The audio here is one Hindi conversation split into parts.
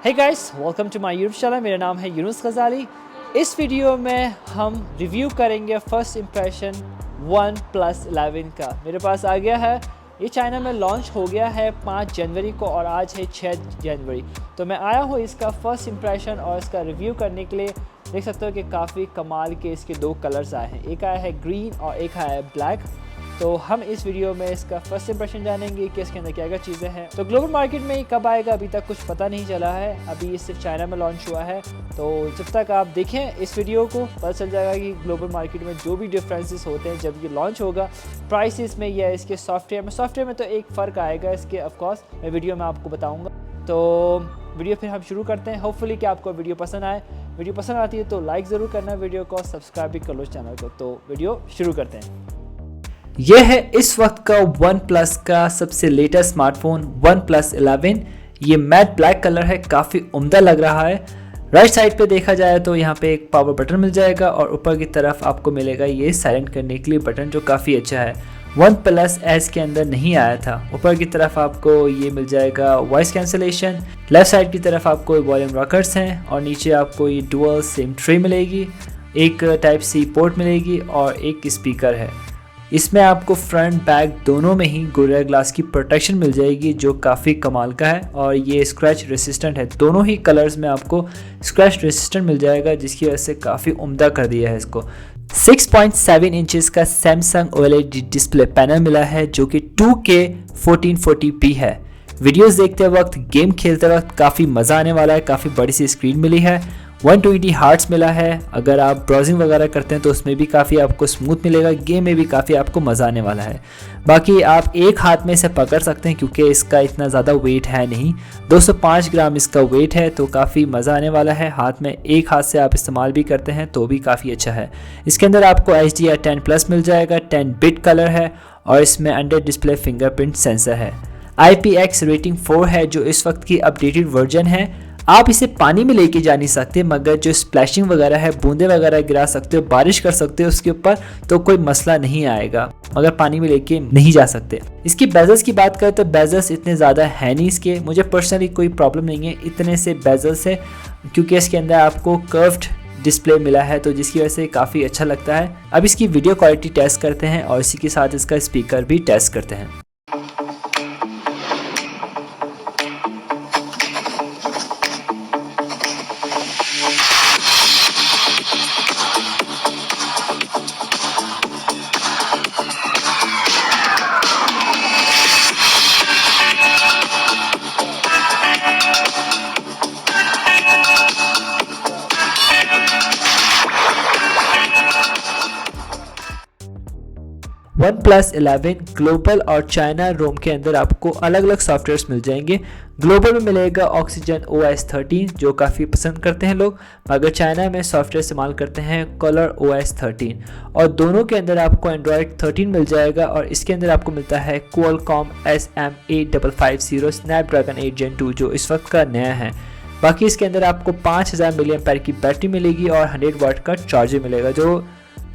Hey guys, welcome to my YouTube channel. मेरा नाम है यूनुस गज़ाली। इस वीडियो में हम रिव्यू करेंगे फर्स्ट इम्प्रेशन OnePlus 11 का। मेरे पास आ गया है, ये चाइना में लॉन्च हो गया है 5 जनवरी को और आज है 6 जनवरी। तो मैं आया हूँ इसका फर्स्ट इम्प्रेशन और इसका रिव्यू करने के लिए। देख सकते हो कि काफ़ी कमाल के इसके दो कलर्स आए हैं, एक आया है ग्रीन और एक आया है ब्लैक। तो हम इस वीडियो में इसका फर्स्ट इंप्रेशन जानेंगे कि इसके अंदर क्या क्या चीज़ें हैं। तो ग्लोबल मार्केट में ये कब आएगा अभी तक कुछ पता नहीं चला है, अभी ये सिर्फ चाइना में लॉन्च हुआ है। तो जब तक आप देखें इस वीडियो को पता चल जाएगा कि ग्लोबल मार्केट में जो भी डिफरेंसेस होते हैं जब ये लॉन्च होगा प्राइसेस में या इसके सॉफ्टवेयर में तो एक फ़र्क आएगा इसके, ऑफकोर्स मैं वीडियो में आपको बताऊँगा। तो वीडियो फिर हम शुरू करते हैं। होपफुली कि आपको वीडियो पसंद आए। वीडियो पसंद आती है तो लाइक ज़रूर करना वीडियो को, सब्सक्राइब भी कर लो चैनल को। तो वीडियो शुरू करते हैं। यह है इस वक्त का OnePlus का सबसे लेटेस्ट स्मार्टफोन OnePlus 11। ये मैट ब्लैक कलर है, काफ़ी उम्दा लग रहा है। राइट साइड पे देखा जाए तो यहाँ पे एक पावर बटन मिल जाएगा और ऊपर की तरफ आपको मिलेगा ये साइलेंट करने के लिए बटन, जो काफ़ी अच्छा है। OnePlus S के अंदर नहीं आया था। ऊपर की तरफ आपको ये मिल जाएगा वॉइस कैंसलेशन, लेफ्ट साइड की तरफ आपको वॉल्यूम रॉकर्स हैं और नीचे आपको ये डुअल सिम ट्रे मिलेगी, एक टाइप सी पोर्ट मिलेगी और एक स्पीकर है। इसमें आपको फ्रंट बैक दोनों में ही गोरिल्ला ग्लास की प्रोटेक्शन मिल जाएगी, जो काफ़ी कमाल का है और ये स्क्रैच रेसिस्टेंट है। दोनों ही कलर्स में आपको स्क्रैच रेसिस्टेंट मिल जाएगा, जिसकी वजह से काफ़ी उम्दा कर दिया है इसको। 6.7 इंचेस का सैमसंग OLED डिस्प्ले पैनल मिला है, जो कि 2K 1440p है। वीडियोस देखते वक्त, गेम खेलते वक्त काफ़ी मज़ा आने वाला है। काफ़ी बड़ी सी स्क्रीन मिली है, 120 हर्ट्ज मिला है। अगर आप ब्राउजिंग वगैरह करते हैं तो उसमें भी काफ़ी आपको स्मूथ मिलेगा, गेम में भी काफ़ी आपको मज़ा आने वाला है। बाकी आप एक हाथ में इसे पकड़ सकते हैं क्योंकि इसका इतना ज़्यादा वेट है नहीं, 205 ग्राम इसका वेट है, तो काफ़ी मज़ा आने वाला है। हाथ में एक हाथ से आप इस्तेमाल भी करते हैं तो भी काफ़ी अच्छा है। इसके अंदर आपको HDR10+ मिल जाएगा, 10 बिट कलर है और इसमें अंडर डिस्प्ले फिंगरप्रिंट सेंसर है। IPX रेटिंग 4 है, जो इस वक्त की अपडेटेड वर्जन है। आप इसे पानी में लेके जा नहीं सकते, मगर जो स्प्लैशिंग वगैरह है, बूंदे वगैरह गिरा सकते हो, बारिश कर सकते हो उसके ऊपर, तो कोई मसला नहीं आएगा, मगर पानी में लेके नहीं जा सकते। इसकी बेजल्स की बात करें तो बेजल्स इतने ज़्यादा है नहीं इसके, मुझे पर्सनली कोई प्रॉब्लम नहीं है इतने से बेजल्स है, क्योंकि इसके अंदर आपको कर्व्ड डिस्प्ले मिला है, तो जिसकी वजह से काफ़ी अच्छा लगता है। अब इसकी वीडियो क्वालिटी टेस्ट करते हैं और इसी के साथ इसका स्पीकर भी टेस्ट करते हैं। OnePlus 11 ग्लोबल और चाइना रोम के अंदर आपको अलग अलग सॉफ्टवेयर्स मिल जाएंगे। ग्लोबल में मिलेगा Oxygen OS 13, जो काफ़ी पसंद करते हैं लोग, मगर चाइना में सॉफ्टवेयर इस्तेमाल करते हैं Color OS 13, और दोनों के अंदर आपको Android 13 मिल जाएगा और इसके अंदर आपको मिलता है Qualcomm SM8550 Snapdragon 8 Gen 2, जो इस वक्त का नया है। बाकी इसके अंदर आपको 5000 mAh की बैटरी मिलेगी और 100 वाट का चार्जर मिलेगा, जो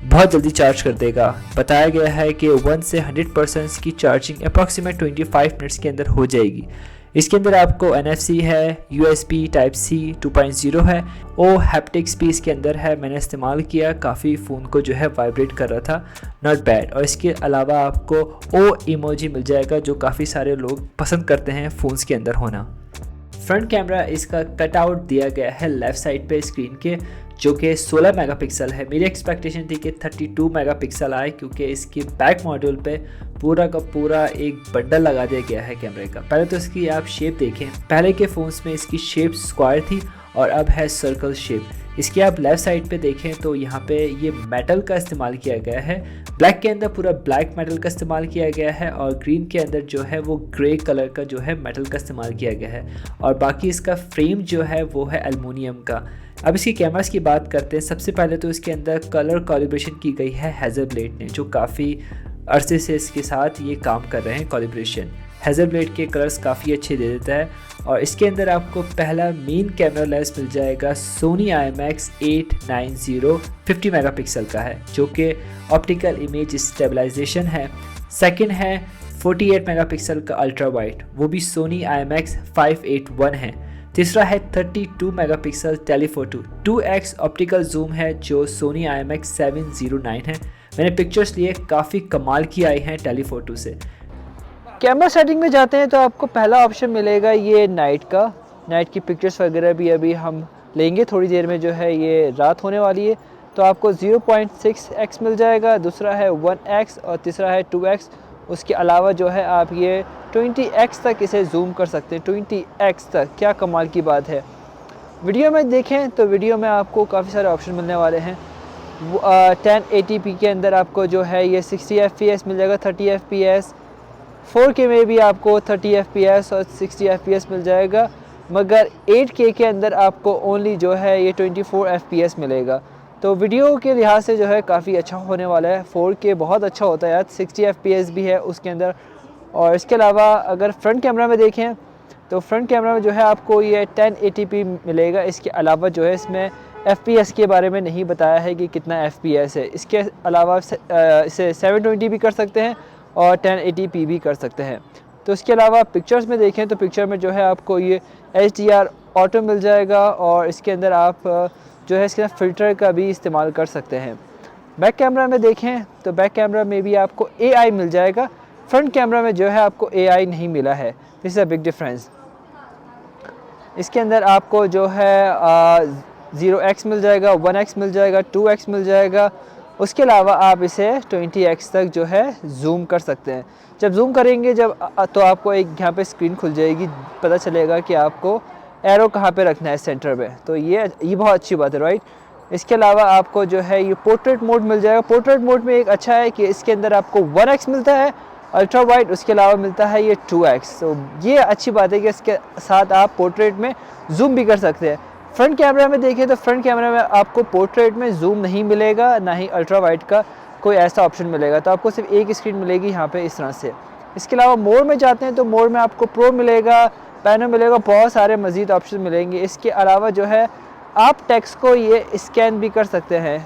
बहुत जल्दी चार्ज कर देगा। बताया गया है कि 1 से 100% की चार्जिंग अप्रॉक्सीमेट 25 मिनट्स के अंदर हो जाएगी। इसके अंदर आपको NFC है, USB Type-C 2.0 है, हैप्टिक्स भी इसके अंदर है। मैंने इस्तेमाल किया, काफ़ी फ़ोन को जो है वाइब्रेट कर रहा था, नॉट बैड। और इसके अलावा आपको इमोजी मिल जाएगा, जो काफ़ी सारे लोग पसंद करते हैं फ़ोन्स के अंदर होना। फ्रंट कैमरा इसका कट आउट दिया गया है लेफ़्ट साइड पे स्क्रीन के, जो कि 16 मेगापिक्सल है। मेरी एक्सपेक्टेशन थी कि 32 मेगापिक्सल आए, क्योंकि इसके बैक मॉड्यूल पे पूरा का पूरा एक बंडल लगा दिया गया है कैमरे का। पहले तो इसकी आप शेप देखें, पहले के फ़ोन्स में इसकी शेप स्क्वायर थी और अब है सर्कल शेप। इसकी आप लेफ़्ट साइड पे देखें तो यहाँ पे ये मेटल का इस्तेमाल किया गया है। ब्लैक के अंदर पूरा ब्लैक मेटल का इस्तेमाल किया गया है और ग्रीन के अंदर जो है वो ग्रे कलर का जो है मेटल का इस्तेमाल किया गया है, और बाकी इसका फ्रेम जो है वो है एल्युमिनियम का। अब इसकी कैमरास की बात करते हैं। सबसे पहले तो इसके अंदर कलर कॉलिब्रेशन की गई है हैज़लब्लेड ने, जो काफ़ी अरसे से इसके साथ ये काम कर रहे हैं कॉलिब्रेशन। हैज़लब्लेड के कलर्स काफ़ी अच्छे दे देता है। और इसके अंदर आपको पहला मेन कैमरा लेंस मिल जाएगा Sony IMX 890 50 मेगापिक्सल का है, जो कि ऑप्टिकल इमेज स्टेबलाइजेशन है। सेकंड है 48 मेगापिक्सल का अल्ट्रा वाइड, वो भी Sony IMX 581 है। तीसरा है 32 megapixel telephoto, 2x optical zoom है जो सोनी IMX709 है। मैंने पिक्चर्स लिए, काफ़ी कमाल की आई हैं टेलीफोटो से। कैमरा सेटिंग में जाते हैं तो आपको पहला ऑप्शन मिलेगा ये नाइट का। नाइट की पिक्चर्स वगैरह भी अभी हम लेंगे थोड़ी देर में, जो है ये रात होने वाली है, तो आपको 0.6x मिल जाएगा, दूसरा है 1x और तीसरा है 2x। उसके अलावा जो है आप ये 20x तक इसे जूम कर सकते हैं, 20x तक। क्या कमाल की बात है। वीडियो में देखें तो वीडियो में आपको काफ़ी सारे ऑप्शन मिलने वाले हैं। 1080p के अंदर आपको जो है ये 60 fps मिल जाएगा, 30 fps, 4K में भी आपको 30 fps और 60 fps मिल जाएगा, मगर 8K के अंदर आपको ओनली जो है ये 24 fps मिलेगा। तो वीडियो के लिहाज से जो है काफ़ी अच्छा होने वाला है। 4K बहुत अच्छा होता है यार, 60 fps भी है उसके अंदर। और इसके अलावा अगर फ्रंट कैमरा में देखें तो फ्रंट कैमरा में जो है आपको ये 1080p मिलेगा। इसके अलावा जो है इसमें FPS के बारे में नहीं बताया है कि कितना FPS है। इसके अलावा इसे 720 भी कर सकते हैं और 1080p भी कर सकते हैं। तो इसके अलावा पिक्चर्स में देखें तो पिक्चर में जो है आपको ये HDR ऑटो मिल जाएगा और इसके अंदर आप जो है इसके फ़िल्टर का भी इस्तेमाल कर सकते हैं। बैक कैमरा में देखें तो बैक कैमरा में भी आपको AI मिल जाएगा, फ्रंट कैमरा में जो है आपको AI नहीं मिला है। This is a big difference. इसके अंदर आपको जो है 0x मिल जाएगा, 1x मिल जाएगा, 2x मिल जाएगा। उसके अलावा आप इसे 20x तक जो है जूम कर सकते हैं। जब जूम करेंगे तो आपको एक यहाँ पे स्क्रीन खुल जाएगी, पता चलेगा कि आपको एरो कहाँ पे रखना है सेंटर पे। तो ये बहुत अच्छी बात है, राइट। इसके अलावा आपको जो है ये पोर्ट्रेट मोड मिल जाएगा। पोर्ट्रेट मोड में एक अच्छा है कि इसके अंदर आपको 1x मिलता है अल्ट्रा वाइड, उसके अलावा मिलता है ये 2x। तो ये अच्छी बात है कि इसके साथ आप पोर्ट्रेट में जूम भी कर सकते हैं। फ्रंट कैमरा में देखें तो फ्रंट कैमरा में आपको पोर्ट्रेट में जूम नहीं मिलेगा, ना ही अल्ट्रा वाइड का कोई ऐसा ऑप्शन मिलेगा। तो आपको सिर्फ एक स्क्रीन मिलेगी यहाँ पे इस तरह से। इसके अलावा मोड में जाते हैं तो मोड में आपको प्रो मिलेगा, पैनो मिलेगा, बहुत सारे मज़ीद ऑप्शन मिलेंगे। इसके अलावा जो है आप टेक्स्ट को ये स्कैन भी कर सकते हैं।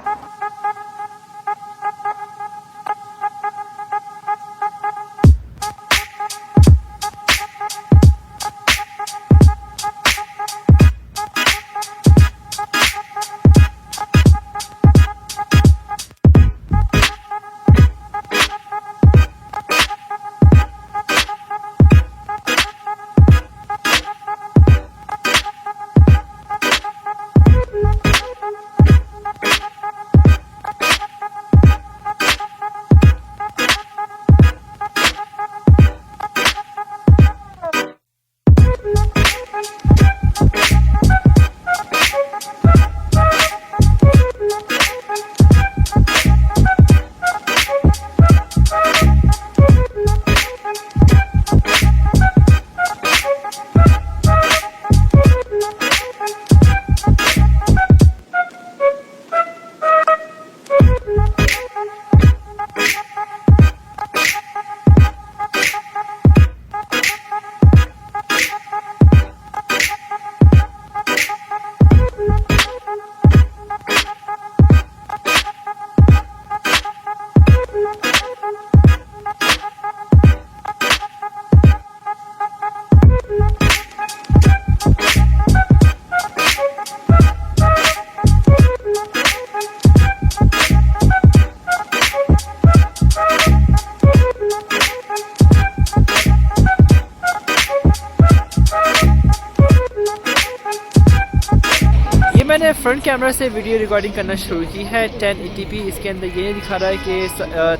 मैंने फ्रंट कैमरा से वीडियो रिकॉर्डिंग करना शुरू की है 1080p। इसके अंदर ये नहीं दिखा रहा है कि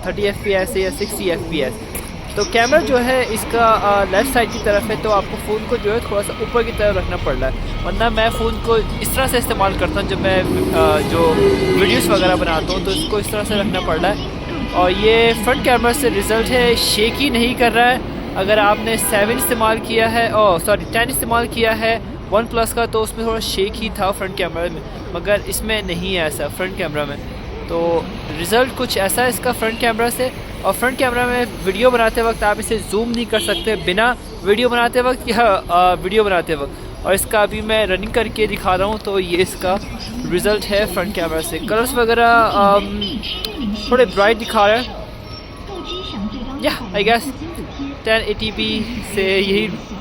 30 fps है या 60 fps। तो कैमरा जो है इसका लेफ़्ट साइड की तरफ है, तो आपको फ़ोन को जो है थोड़ा सा ऊपर की तरफ रखना पड़ रहा है, वरना मैं फ़ोन को इस तरह से इस्तेमाल करता हूँ जब मैं जो वीडियोस वगैरह बनाता हूँ, तो इसको इस तरह से रखना पड़ रहा है। और ये फ्रंट कैमरा से रिज़ल्ट है, शेक ही नहीं कर रहा है। अगर आपने 7 इस्तेमाल किया है, 10 इस्तेमाल किया है OnePlus का, तो उसमें थोड़ा शेक ही था फ्रंट कैमरा में, मगर इसमें नहीं है ऐसा फ्रंट कैमरा में। तो रिज़ल्ट कुछ ऐसा है इसका फ्रंट कैमरा से। और फ्रंट कैमरा में वीडियो बनाते वक्त आप इसे जूम नहीं कर सकते बिना वीडियो बनाते वक्त या वीडियो बनाते वक्त। और इसका अभी मैं रनिंग करके दिखा रहा हूँ, तो ये इसका रिज़ल्ट है फ्रंट कैमरा से। कलर्स वगैरह थोड़े ब्राइट दिखा रहा है। या आई गेस 1080p से यही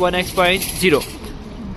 1x.0,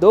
2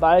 12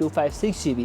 256 GB,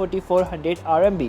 4400 RMB.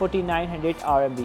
4900 RMB.